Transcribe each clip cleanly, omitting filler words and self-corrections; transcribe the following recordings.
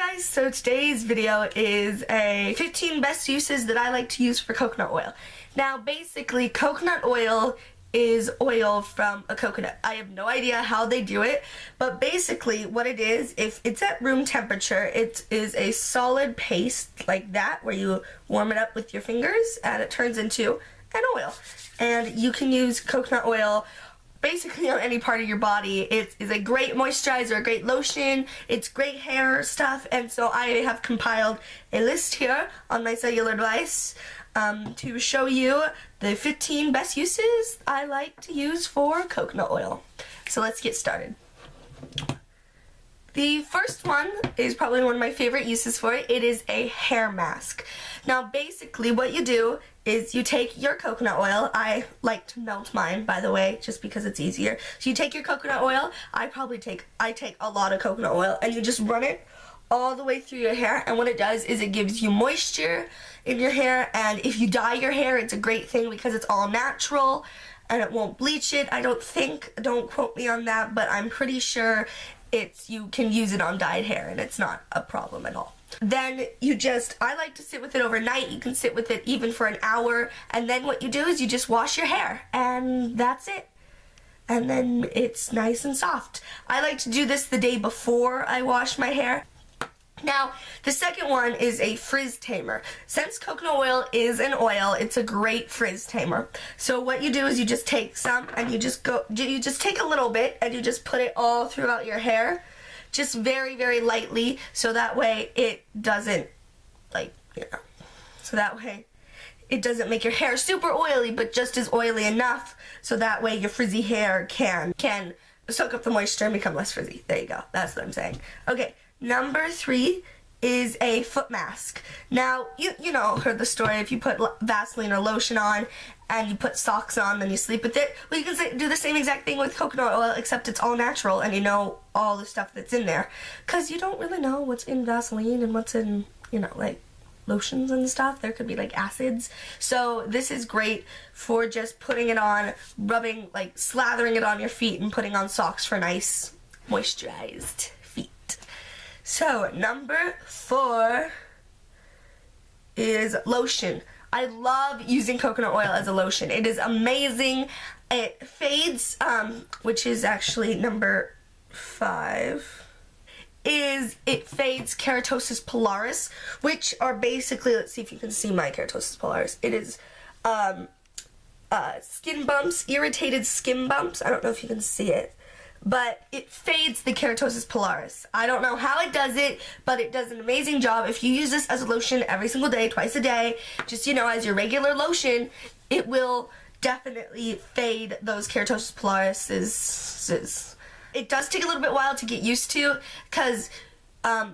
guys, so today's video is a 15 best uses that I like to use for coconut oil. Now basically coconut oil is oil from a coconut. I have no idea how they do it, but basically what it is, if it's at room temperature, it is a solid paste like that where you warm it up with your fingers and it turns into an oil. And you can use coconut oil basically on any part of your body. It is a great moisturizer, a great lotion, it's great hair stuff, and so I have compiled a list here on my cellular device to show you the 15 best uses I like to use for coconut oil. So let's get started. The first one is probably one of my favorite uses for it. It is a hair mask. Now basically what you do is you take your coconut oil. I like to melt mine, by the way, just because it's easier. So you take your coconut oil. I take a lot of coconut oil, and you just run it all the way through your hair, and what it does is it gives you moisture in your hair, and if you dye your hair, it's a great thing because it's all natural and it won't bleach it. I don't think, don't quote me on that, but I'm pretty sure you can use it on dyed hair and it's not a problem at all. Then I like to sit with it overnight. You can sit with it even for an hour, and then what you do is you just wash your hair, and that's it. And then it's nice and soft. I like to do this the day before I wash my hair. Now, the second one is a frizz tamer. Since coconut oil is an oil, it's a great frizz tamer. So what you do is you just take some, and you just take a little bit, and you just put it all throughout your hair. Just very, very lightly, so that way it doesn't, so that way it doesn't make your hair super oily, but just as oily enough, so that way your frizzy hair can soak up the moisture and become less frizzy. There you go. That's what I'm saying. Okay, number 3 is a foot mask. Now, you know, heard the story, if you put Vaseline or lotion on and you put socks on, then you sleep with it. Well, you can do the same exact thing with coconut oil, except it's all natural and you know all the stuff that's in there. Because you don't really know what's in Vaseline and what's in, you know, like lotions and stuff. There could be like acids. So this is great for just putting it on, rubbing, like slathering it on your feet and putting on socks for nice moisturized feet. So number 4 is lotion. I love using coconut oil as a lotion. It is amazing. It fades, which is actually number 5, it fades keratosis pilaris, which are basically, let's see if you can see my keratosis pilaris. It is skin bumps, irritated skin bumps. I don't know if you can see it, but it fades the keratosis pilaris. I don't know how it does it, but it does an amazing job. If you use this as a lotion every single day, twice a day, just, you know, as your regular lotion, it will definitely fade those keratosis pilarises. It does take a little bit while to get used to, because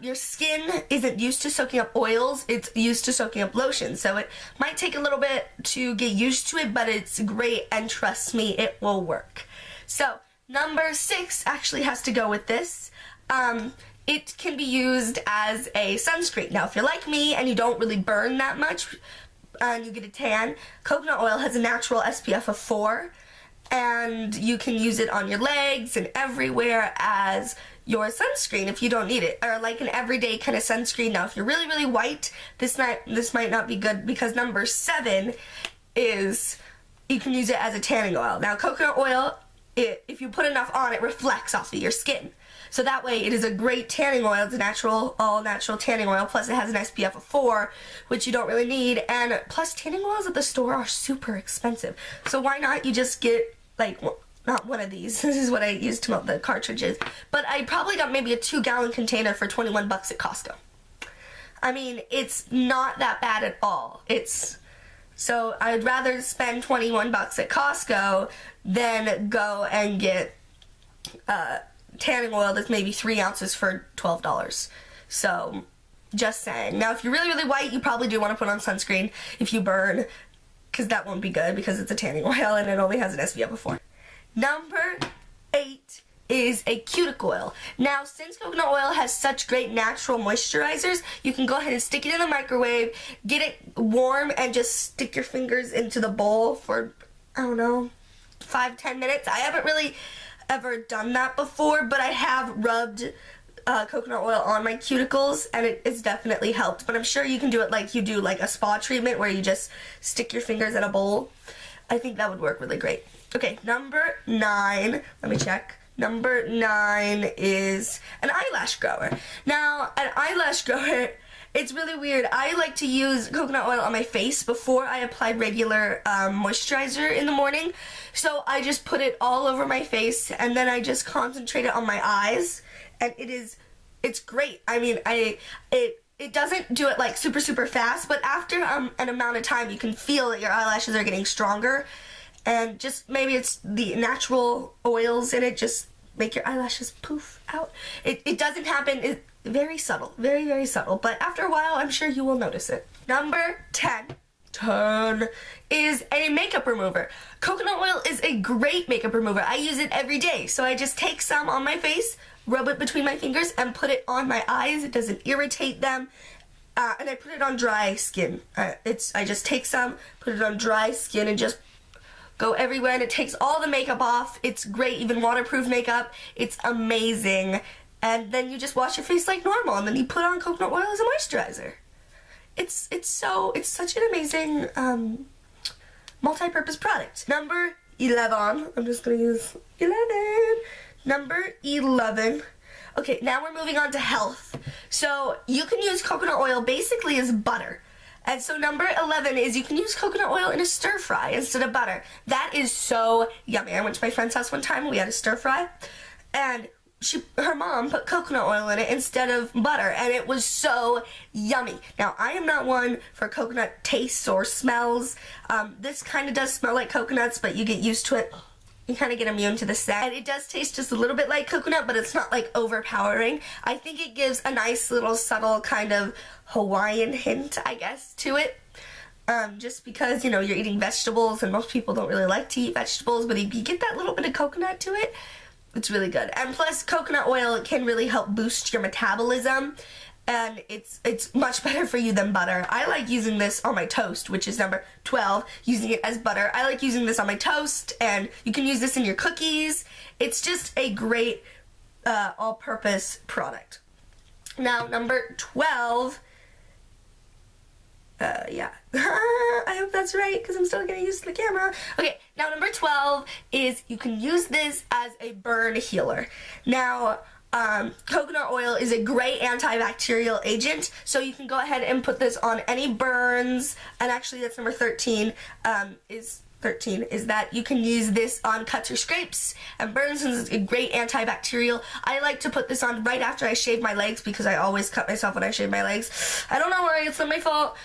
your skin isn't used to soaking up oils, it's used to soaking up lotion, so it might take a little bit to get used to it, but it's great, and trust me, it will work. So number 6 actually has to go with this. It can be used as a sunscreen. Now, if you're like me and you don't really burn that much and you get a tan, coconut oil has a natural SPF of 4, and you can use it on your legs and everywhere as your sunscreen if you don't need it, or like an everyday kind of sunscreen. Now, if you're really, really white, this might not be good, because number 7 is you can use it as a tanning oil. Now, coconut oil, if you put enough on, it reflects off of your skin. So that way it is a great tanning oil. It's a all natural tanning oil, plus it has an SPF of 4, which you don't really need, and plus tanning oils at the store are super expensive. So why not you just get, like, not one of these. This is what I use to melt the cartridges. But I probably got maybe a 2-gallon container for 21 bucks at Costco. I mean, it's not that bad at all. So I'd rather spend 21 bucks at Costco than go and get tanning oil that's maybe 3 ounces for $12. So, just saying. Now, if you're really, really white, you probably do want to put on sunscreen if you burn, because that won't be good because it's a tanning oil and it only has an SPF of 4. Number 8 is a cuticle oil. Now, since coconut oil has such great natural moisturizers, you can go ahead and stick it in the microwave, get it warm, and just stick your fingers into the bowl for, I don't know, 5-10 minutes. I haven't really ever done that before, but I have rubbed coconut oil on my cuticles, and it's definitely helped. But I'm sure you can do it like you do like a spa treatment where you just stick your fingers in a bowl. I think that would work really great. Okay, number 9, let me check. Number 9 is an eyelash grower. Now, an eyelash grower, it's really weird. I like to use coconut oil on my face before I apply regular moisturizer in the morning. So I just put it all over my face, and then I just concentrate it on my eyes, and it's great. I mean, it doesn't do it like super fast, but after an amount of time, you can feel that your eyelashes are getting stronger. And just maybe it's the natural oils in it just make your eyelashes poof out. It doesn't happen. It's very subtle. Very subtle. But after a while, I'm sure you will notice it. Number 10 is a makeup remover. Coconut oil is a great makeup remover. I use it every day. So I just take some on my face, rub it between my fingers, and put it on my eyes. It doesn't irritate them. And I put it on dry skin. I just take some, put it on dry skin, and just go everywhere, and it takes all the makeup off. It's great, even waterproof makeup. It's amazing. And then you just wash your face like normal, and then you put on coconut oil as a moisturizer. It's such an amazing multi-purpose product. Number 11. I'm just gonna use 11. Number 11. Okay, now we're moving on to health. So you can use coconut oil basically as butter. And so number 11 is you can use coconut oil in a stir fry instead of butter. That is so yummy. I went to my friend's house one time and we had a stir fry, and her mom put coconut oil in it instead of butter, and it was so yummy. Now, I am not one for coconut tastes or smells. This kind of does smell like coconuts, but you get used to it. You kind of get immune to the scent. And it does taste just a little bit like coconut, but it's not like overpowering. I think it gives a nice little subtle kind of Hawaiian hint, I guess, to it. Just because, you know, you're eating vegetables, and most people don't really like to eat vegetables, but if you get that little bit of coconut to it, it's really good. And plus, coconut oil can really help boost your metabolism, and it's much better for you than butter. I like using this on my toast, which is number 12, using it as butter. I like using this on my toast, and you can use this in your cookies. It's just a great all-purpose product. Now, number 12, yeah. I hope that's right, because I'm still going to use the camera. Okay, now number 12 is you can use this as a burn healer. Now, coconut oil is a great antibacterial agent, so you can go ahead and put this on any burns, and actually that's number 13, is that you can use this on cuts or scrapes and burns, and it's a great antibacterial. I like to put this on right after I shave my legs, because I always cut myself when I shave my legs. I don't know why, it's not my fault,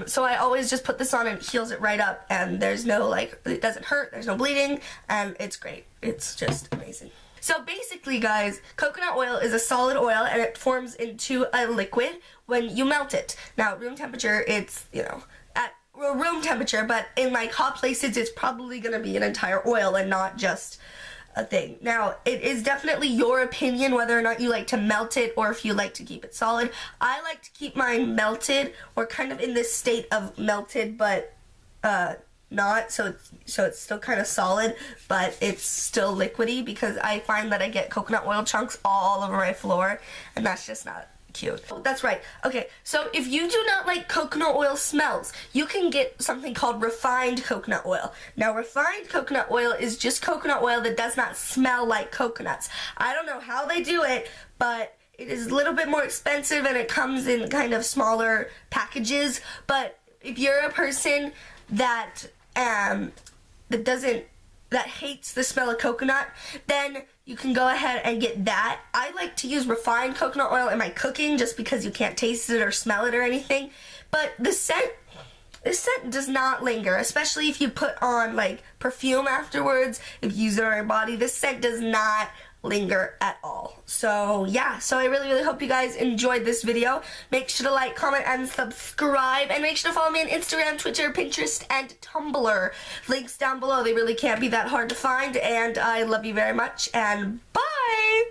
so I always just put this on and it heals it right up, and there's no, like, it doesn't hurt, there's no bleeding, and it's great. It's just amazing. So basically, guys, coconut oil is a solid oil, and it forms into a liquid when you melt it. Now, at room temperature, it's, you know, at room temperature, but in like hot places, it's probably going to be an entire oil and not just a thing. Now, it is definitely your opinion whether or not you like to melt it or if you like to keep it solid. I like to keep mine melted, or kind of in this state of melted, but not, so it's still kind of solid, but it's still liquidy, because I find that I get coconut oil chunks all over my floor, and that's just not cute. That's right. Okay, so if you do not like coconut oil smells, you can get something called refined coconut oil. Now, refined coconut oil is just coconut oil that does not smell like coconuts. I don't know how they do it, but it is a little bit more expensive, and it comes in kind of smaller packages. But if you're a person that hates the smell of coconut, then you can go ahead and get that. I like to use refined coconut oil in my cooking, just because you can't taste it or smell it or anything. But the scent does not linger, especially if you put on like perfume afterwards. If you use it on your body, this scent does not linger at all. So yeah, so I really hope you guys enjoyed this video. Make sure to like, comment, and subscribe, and make sure to follow me on Instagram, Twitter, Pinterest, and Tumblr. Links down below. They really can't be that hard to find, and I love you very much, and bye!